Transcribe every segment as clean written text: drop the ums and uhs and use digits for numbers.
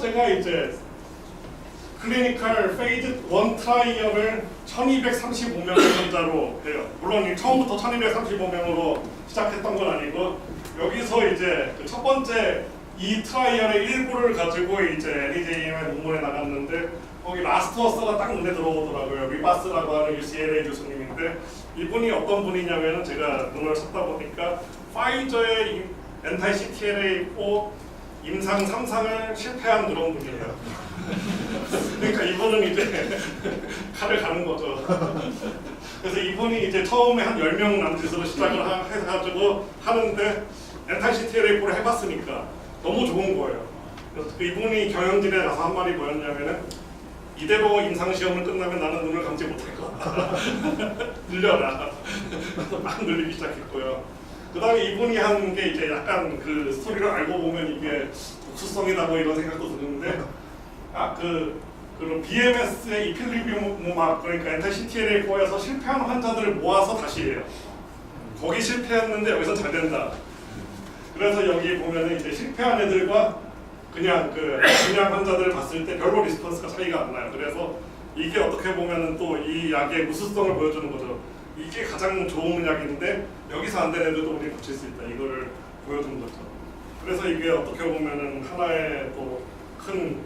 번째가 이제 클리니컬 페이즈 1 트라이얼을 1235명의 환자로 해요. 물론 처음부터 1235명으로 시작했던 건 아니고 여기서 이제 그 첫 번째 이 트라이얼의 일부를 가지고 이제 NEJM의 논문에 나갔는데 거기 라스트워서가 딱 눈에 들어오더라고요. 리바스라고 하는 UCLA 교수님인데 이분이 어떤 분이냐면은 제가 논문을 찾다 보니까 파이저의 엔타이 CTLA4 임상 3상을 실패한 그런 분이에요. 그러니까 이분은 이제 칼을 가는 거죠. 그래서 이분이 이제 처음에 한 10명 남짓으로 시작을 해가지고 하는데 엔타이 CTLA4를 해봤으니까 너무 좋은 거예요. 그래서 이분이 경영진에 나서 한 말이 뭐였냐면은 이대로 임상시험을 끝나면 나는 눈을 감지 못할 거다. 늘려라. 막 늘리기 시작했고요. 그 다음에 이분이 한 게 이제 약간 그 스토리를 알고 보면 이게 독수성이다 뭐 이런 생각도 드는데 그런 BMS의 이필리비움막 그러니까 엔타 CTLA4에서 실패한 환자들을 모아서 다시 해요. 거기 실패했는데 여기서 잘 된다. 그래서 여기 보면은 이제 실패한 애들과 그냥 환자들을 봤을 때 별로 리스폰스가 차이가 안 나요. 그래서 이게 어떻게 보면은 또 이 약의 우수성을 보여주는 거죠. 이게 가장 좋은 약인데 여기서 안 되는 애들도 우리 고칠 수 있다. 이거를 보여주는 거죠. 그래서 이게 어떻게 보면은 하나의 또 큰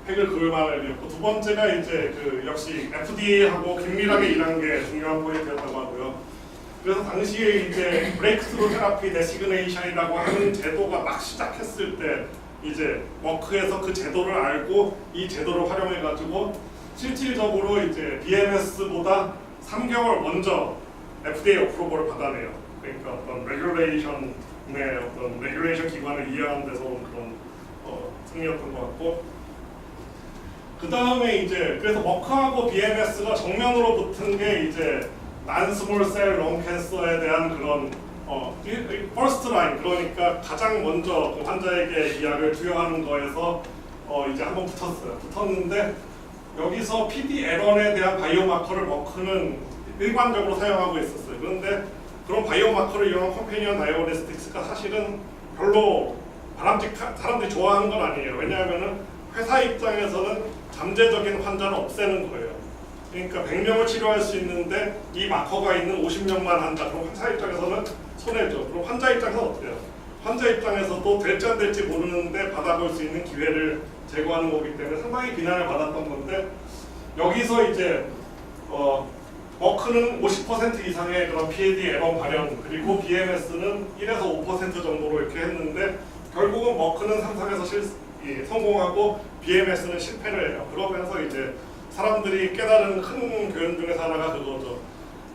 획을 그을 만한 일이었고 두 번째가 이제 역시 FDA하고 긴밀하게 일한 게 중요한 포인트였다고 하고요. 그래서 당시에 이제 브레이크스루 테라피 데시그네이션이라고 하는 제도가 막 시작했을 때 이제 머크에서 그 제도를 알고 이 제도를 활용해가지고 실질적으로 이제 BMS보다 3개월 먼저 FDA 어프로벌을 받아내요. 그러니까 어떤 레귤레이션 기관을 이해하는 데서 온 그런 승리였던 것 같고 그 다음에 이제 그래서 머크하고 BMS가 정면으로 붙은 게 이제 난스몰셀 롱캔서에 대한 그런 퍼스트 라인 그러니까 가장 먼저 그 환자에게 이 약을 투여하는 거에서 이제 한번 붙었는데 여기서 PD-L1에 대한 바이오마커를 머크는 일관적으로 사용하고 있었어요. 그런데 그런 바이오마커를 이용한 컴패니언 다이어리스틱스가 사실은 별로 사람들이 좋아하는 건 아니에요. 왜냐하면은 회사 입장에서는 잠재적인 환자를 없애는 거예요. 그러니까 100명을 치료할 수 있는데 이 마커가 있는 50명만 한다. 그럼 회사 입장에서는 손해죠. 그럼 환자 입장에서는 어때요? 환자 입장에서도 될지 안 될지 모르는데 받아볼 수 있는 기회를 제거하는 거기 때문에 상당히 비난을 받았던 건데 여기서 이제 머크는 50% 이상의 그런 PD-L1 발현 그리고 BMS는 1에서 5% 정도로 이렇게 했는데 결국은 머크는 상상에서 성공하고 BMS는 실패를 해요. 그러면서 이제 사람들이 깨달은 큰 교훈 중에 하나가 그거죠.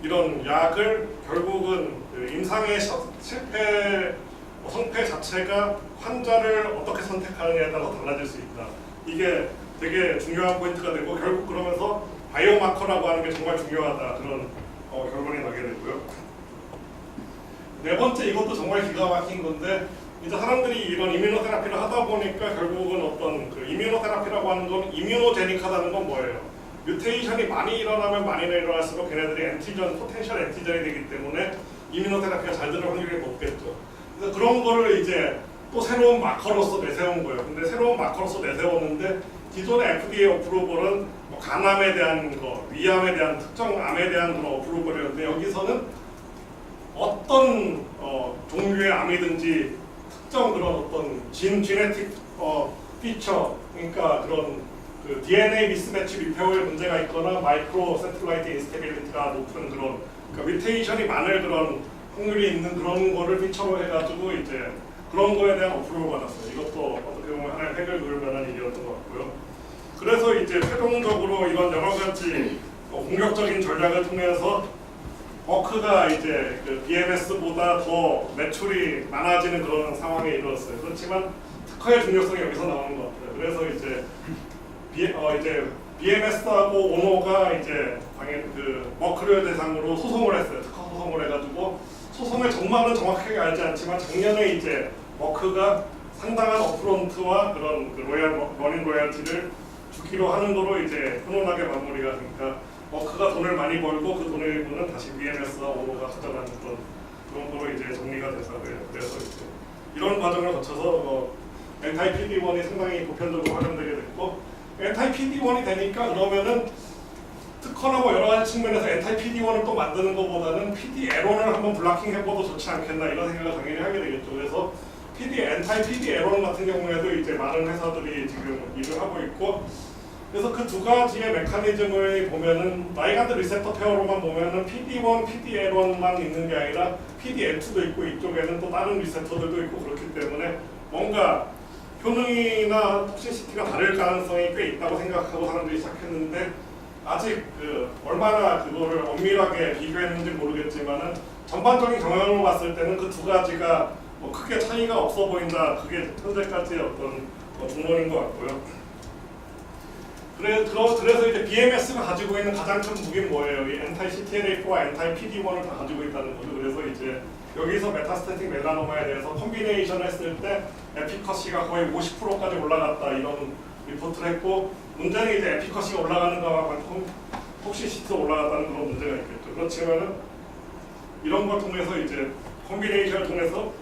이런 약을 결국은 임상의 성패 자체가 환자를 어떻게 선택하느냐에 따라서 달라질 수 있다. 이게 되게 중요한 포인트가 되고 결국 그러면서 바이오마커라고 하는 게 정말 중요하다. 그런 결론이 나게 되고요. 네 번째 이것도 정말 기가 막힌 건데 이제 사람들이 이런 이뮤노테라피를 하다 보니까 결국은 어떤 이뮤노테라피라고 하는 건 이뮤노제닉하다는 건 뭐예요? 뮤테이션이 많이 일어나면 많이 일어날수록 걔네들이 포텐셜 엔티전이 되기 때문에 이뮤노테라피가 잘 들을 확률이 높겠죠. 그래서 그런 거를 이제 또 새로운 마커로서 내세운 거예요. 근데 새로운 마커로서 내세웠는데 기존의 FDA 어프로벌은 뭐 간암에 대한 거, 위암에 대한 특정 암에 대한 그런 어프로벌이었는데 여기서는 어떤 종류의 암이든지 특정 그런 어떤 지네틱 피처, 그러니까 그런 DNA 미스매치 리페어에 문제가 있거나 마이크로 센트라이트 인스테빌리티가 높은 그런 뮤테이션이 많을 그런 확률이 있는 그런 거를 피처로 해가지고 이제 그런 거에 대한 어프로를 받았어요. 이것도 어떻게 보면 하나의 획을 그을 만한 일이었던 것 같고요. 그래서 이제 최종적으로 이런 여러 가지 공격적인 전략을 통해서 머크가 이제 BMS보다 더 매출이 많아지는 그런 상황에 이르렀어요. 그렇지만 특허의 중요성이 여기서 나오는 것 같아요. 그래서 이제 BMS하고 오노가 이제 당연히 머크를 대상으로 소송을 했어요. 특허 소송을 해가지고 소송의 정말은 정확하게 알지 않지만 작년에 이제 머크가 상당한 업프론트와 그런 러닝 로열티를 주기로 하는 거로 이제 훈훈하게 마무리가 되니까 머크가 돈을 많이 벌고 그 돈의 일부는 다시 BMS와 오노가 가져가는 그런 거로 이제 정리가 됐어요. 그래서 이제 이런 과정을 거쳐서 엔타이 PD1이 상당히 보편적으로 활용되게 됐고, 엔타이 PD1이 되니까 그러면은 특허나 뭐 여러 가지 측면에서 엔타이 PD1을 또 만드는 것보다는 PD 에론을 한번 블락킹 해봐도 좋지 않겠나 이런 생각을 당연히 하게 되겠죠. 그래서 엔타이 PD 에론 같은 경우에도 이제 많은 회사들이 지금 일을 하고 있고, 그래서 그 두 가지의 메커니즘을 보면은 라이간드 리셉터 페어로만 보면은 PD1, PD 에론만 있는 게 아니라 PDL2도 있고 이쪽에는 또 다른 리셉터들도 있고 그렇기 때문에 뭔가 효능이나 톡시시티가 다를 가능성이 꽤 있다고 생각하고 사람들이 시작했는데, 아직 얼마나 그거를 엄밀하게 비교했는지 모르겠지만은 전반적인 경향으로 봤을 때는 그 두 가지가 뭐 크게 차이가 없어 보인다. 그게 현재까지의 어떤 중론인 것 같고요. 그래서 이제 BMS가 가지고 있는 가장 큰 무기는 뭐예요? 이 엔타이 CTLA4와 엔타이 PD1을 다 가지고 있다는 거죠. 그래서 이제 여기서 메타스태틱 멜라노마에 대해서 컴비네이션 했을 때 에피커시가 거의 50%까지 올라갔다 이런 리포트를 했고, 문제는 이제 에피커시가 올라가는 거와 톡시시티도 올라갔다는 그런 문제가 있겠죠. 그렇지만은 이런 걸 통해서 이제 콤비네이션을 통해서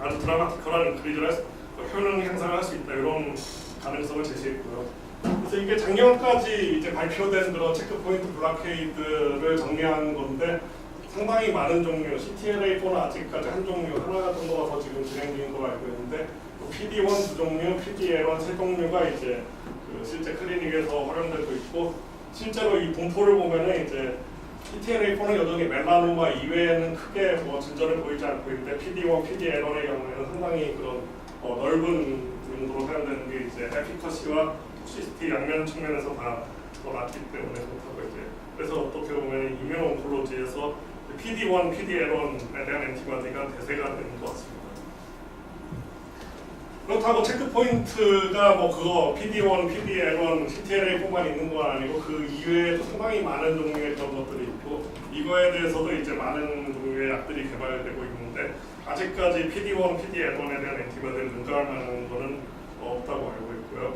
아주 드라마티컬한 인크리즈를 효능 향상을 할 수 있다 이런 가능성을 제시했고요. 그래서 이게 작년까지 이제 발표된 그런 체크포인트 블락케이드를 정리한 건데, 상당히 많은 종류, CTLA4는 아직까지 한 종류, 하나 정도가 더 지금 진행 중인 걸로 알고 있는데, PD1 두 종류, PDL1 세 종류가 이제 실제 클리닉에서 활용되고 있고, 실제로 이 분포를 보면은 이제 CTLA4는 여전히 멜라노마 이외에는 크게 뭐 진전을 보이지 않고 있는데, PD1, PDL1의 경우에는 상당히 그런 넓은 용도로 사용되는 게 이제 에피커시와 톡시시티 양면 측면에서 다 더 낮기 때문에 그렇다고 이제, 그래서 어떻게 보면 이뮤노온콜로지에서 PD1, PDL1에 대한 엔티바디가 대세가 되는 것 같습니다. 그렇다고 체크포인트가 뭐 그거 PD1, PDL1, CTLA4만 있는 건 아니고 그 이외에도 상당히 많은 종류의 그런 것들이 있고, 이거에 대해서도 이제 많은 종류의 약들이 개발되고 있는데, 아직까지 PD1, PDL1에 대한 엔티바디를 능가할 만한 거는 없다고 알고 있고요.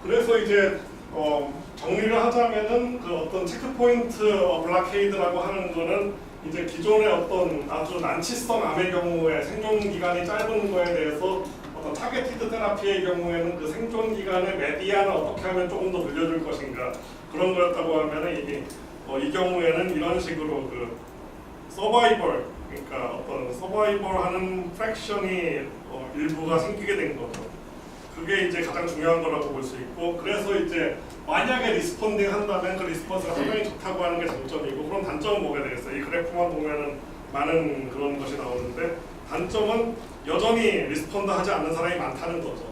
그래서 이제 정리를 하자면은 그 어떤 체크포인트 블락케이드라고 하는 거는 이제 기존의 어떤 아주 난치성 암의 경우에 생존 기간이 짧은 거에 대해서 어떤 타겟티드 테라피의 경우에는 그 생존 기간의 메디안을 어떻게 하면 조금 더 늘려줄 것인가 그런 거였다고 하면은 이게 이 경우에는 이런 식으로 그 서바이벌, 그러니까 어떤 서바이벌하는 프랙션이 일부가 생기게 된 거죠. 그게 이제 가장 중요한 거라고 볼 수 있고, 그래서 이제 만약에 리스폰딩 한다면 그 리스폰스가 상당히 좋다고 하는 게 장점이고, 그럼 단점은 뭐가 되겠어요? 이 그래프만 보면은 많은 그런 것이 나오는데, 단점은 여전히 리스폰드 하지 않는 사람이 많다는 거죠.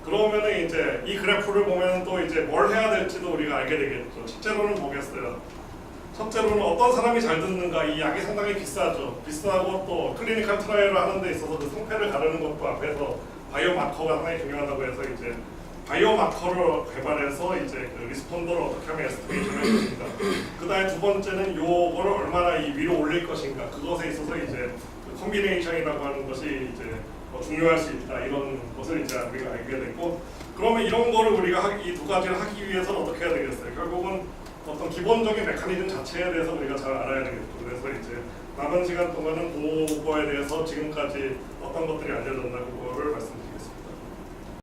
그러면은 이제 이 그래프를 보면 또 이제 뭘 해야 될지도 우리가 알게 되겠죠. 첫째로는 뭐겠어요? 첫째로는 어떤 사람이 잘 듣는가, 이 약이 상당히 비싸죠. 비싸고 또 클리니컬 트라이얼을 하는 데 있어서 그 성패를 가르는 것도 앞에서 바이오마커가 상당히 중요하다고 해서 이제 바이오마커를 개발해서 이제 그 리스폰더를 어떻게 하면 에스티메이션을 할 것인가. 그다음에 두 번째는 요거를 얼마나 이 위로 올릴 것인가. 그것에 있어서 이제 그 콤비네이션이라고 하는 것이 이제 중요할 수 있다. 이런 것을 이제 우리가 알게 됐고, 그러면 이런 거를 우리가 이 두 가지를 하기 위해서는 어떻게 해야 되겠어요? 결국은 어떤 기본적인 메커니즘 자체에 대해서 우리가 잘 알아야 되겠죠. 그래서 이제 남은 시간 동안은 그거에 대해서 지금까지 어떤 것들이 알려졌나 그거를 말씀드립니다.